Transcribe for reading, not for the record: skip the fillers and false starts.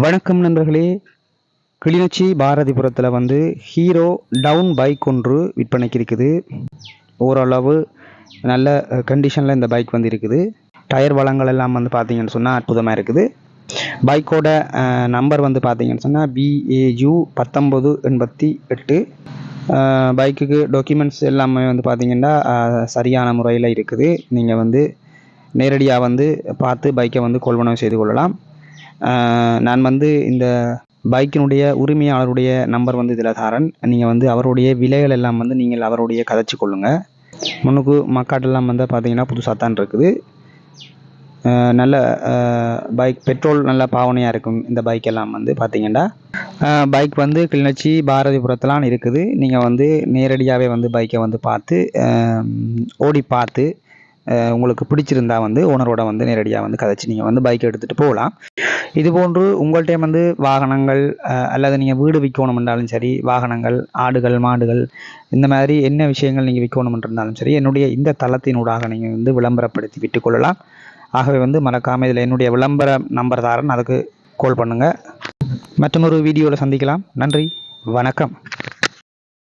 வணக்கம் நண்பர்களே. கிளிநொச்சி பாரதிபுரத்தில் வந்து ஹீரோ டவுன் பைக் ஒன்று விற்பனைக்கு இருக்குது. ஓரளவு நல்ல கண்டிஷனில் இந்த பைக் வந்து இருக்குது. டயர் வளங்கள் எல்லாம் வந்து பார்த்தீங்கன்னு சொன்னால் அற்புதமாக இருக்குது. பைக்கோட நம்பர் வந்து பார்த்தீங்கன்னு சொன்னால் BAU 1988. பைக்குக்கு டாக்குமெண்ட்ஸ் எல்லாமே வந்து பார்த்தீங்கன்னா சரியான முறையில் இருக்குது. நீங்கள் வந்து நேரடியாக வந்து பார்த்து பைக்கை வந்து கொள்வனவு செய்து கொள்ளலாம். நான் வந்து இந்த பைக்கினுடைய உரிமையாளருடைய நம்பர் வந்து இதில் தாரன். நீங்கள் வந்து அவருடைய விலைகள் எல்லாம் வந்து நீங்கள் அவருடைய கதைச்சி கொள்ளுங்கள். முன்னுக்கு மக்காட்டெல்லாம் வந்து பார்த்தீங்கன்னா புதுசாக தான் இருக்குது. நல்ல பைக், பெட்ரோல் நல்ல பாவனையாக இருக்கும். இந்த பைக் எல்லாம் வந்து பார்த்தீங்கன்னா பைக் வந்து கிளிநொச்சி பாரதிபுரத்துலாம் இருக்குது. நீங்கள் வந்து நேரடியாகவே வந்து பைக்கை வந்து பார்த்து ஓடி பார்த்து உங்களுக்கு பிடிச்சிருந்தா வந்து ஓனரோட வந்து நேரடியாக வந்து கதைச்சி நீங்கள் வந்து பைக்கை எடுத்துகிட்டு போகலாம். இதுபோன்று உங்கள்கிட்ட வந்து வாகனங்கள் அல்லது நீங்கள் வீடு விற்கணும் என்றாலும் சரி, வாகனங்கள், ஆடுகள், மாடுகள், இந்த மாதிரி என்ன விஷயங்கள் நீங்கள் விற்கணும் இருந்தாலும் சரி, என்னுடைய இந்த தளத்தினூடாக நீங்கள் வந்து விளம்பரப்படுத்தி விட்டுக்கொள்ளலாம். ஆகவே வந்து மறக்காமல் இதில் என்னுடைய விளம்பர நம்பர் தாரன், அதுக்கு கால் பண்ணுங்கள். மற்றொரு வீடியோவில் சந்திக்கலாம். நன்றி, வணக்கம்.